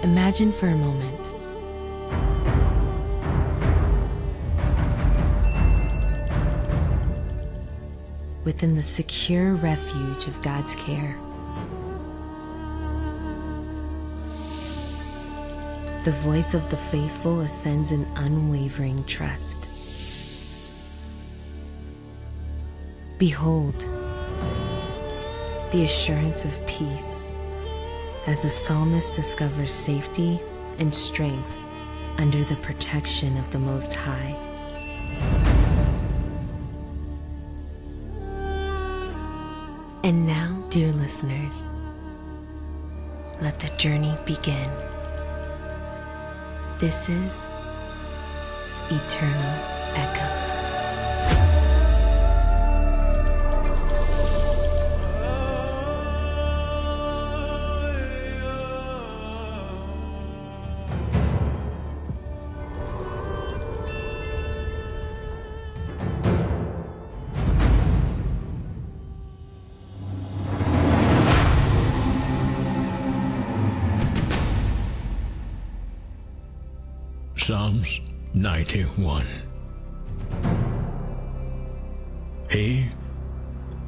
Imagine for a moment within the secure refuge of God's care. The voice of the faithful ascends in unwavering trust. Behold, the assurance of peace as the psalmist discovers safety and strength under the protection of the Most High. And now, dear listeners, let the journey begin. This is Eternal Echoes. Psalms 91. He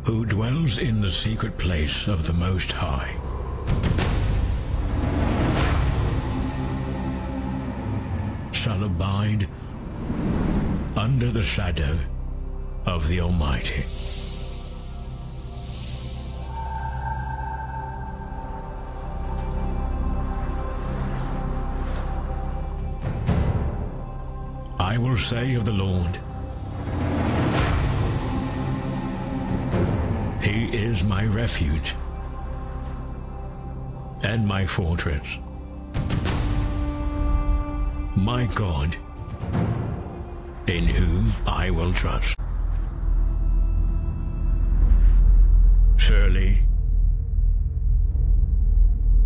who dwells in the secret place of the Most High shall abide under the shadow of the Almighty. I will say of the Lord, He is my refuge and my fortress, my God, in whom I will trust. Surely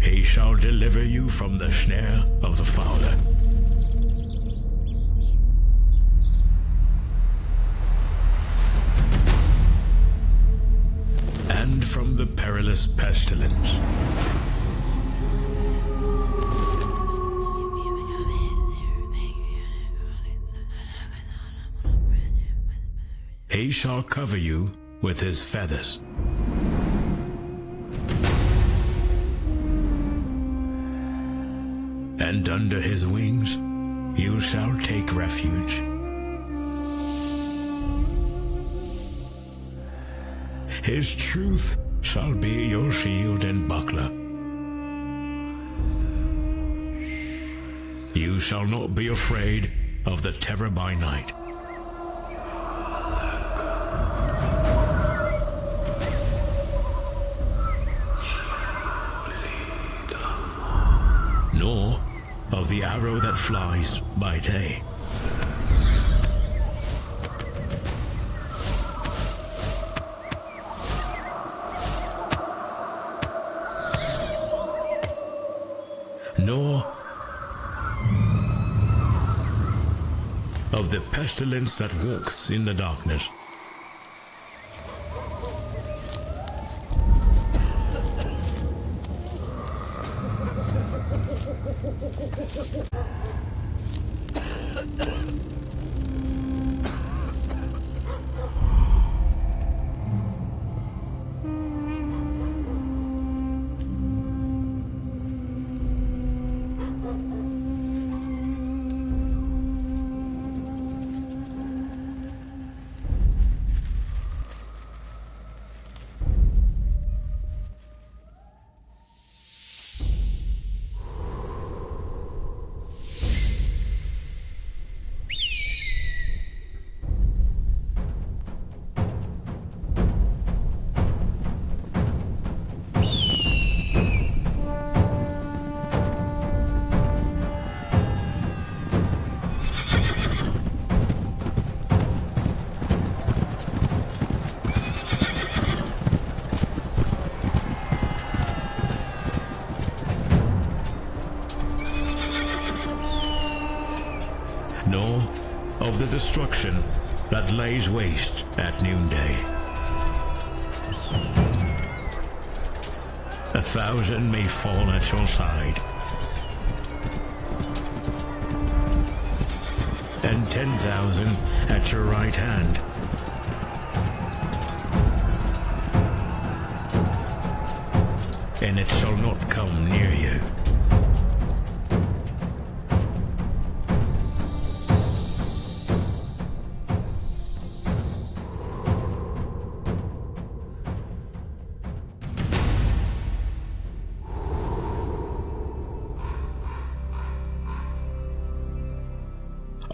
He shall deliver you from the snare of the fowler and from the perilous pestilence. He shall cover you with His feathers, and under His wings you shall take refuge. His truth shall be your shield and buckler. You shall not be afraid of the terror by night, nor of the arrow that flies by day, nor of the pestilence that walks in the darkness. Nor of the destruction that lays waste at noonday. 1,000 may fall at your side, and 10,000 at your right hand. And it shall not come near you.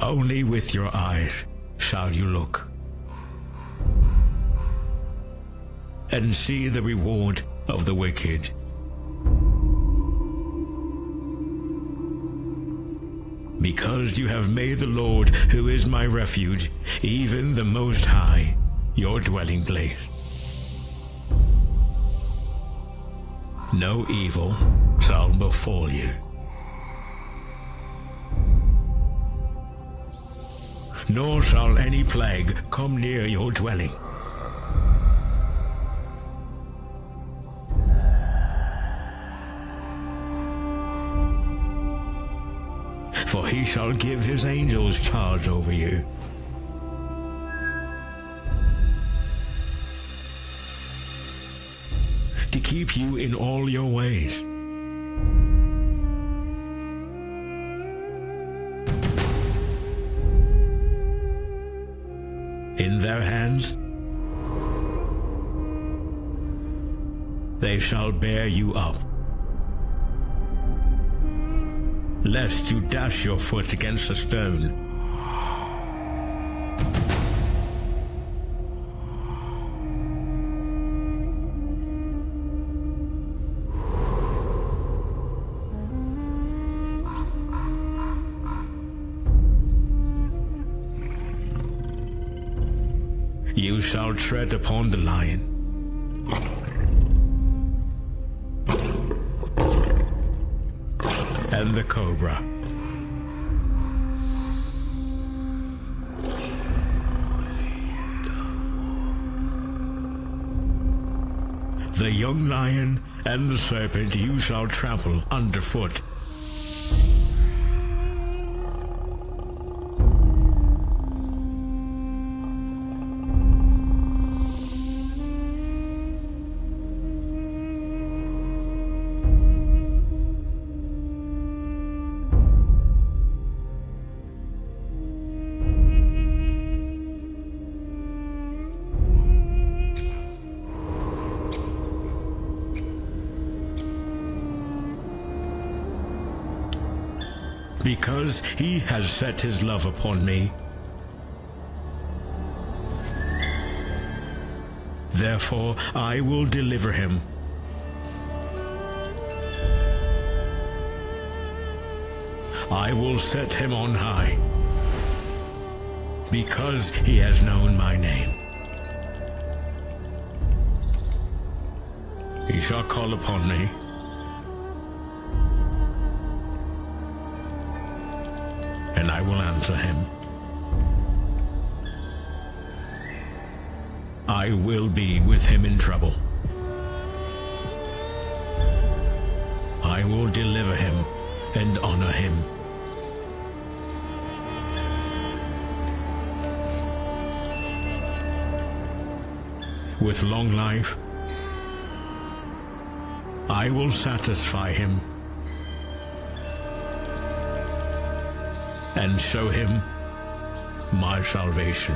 Only with your eyes shall you look, and see the reward of the wicked. Because you have made the Lord, who is my refuge, even the Most High, your dwelling place. No evil shall befall you, nor shall any plague come near your dwelling. For he shall give his angels charge over you, to keep you in all your ways. In their hands they shall bear you up, lest you dash your foot against a stone. You shall tread upon the lion and the cobra, the young lion and the serpent you shall trample underfoot. Because he has set his love upon me, therefore I will deliver him. I will set him on high, because he has known my name. He shall call upon me, and I will answer him. I will be with him in trouble. I will deliver him and honor him. With long life, I will satisfy him and show him my salvation.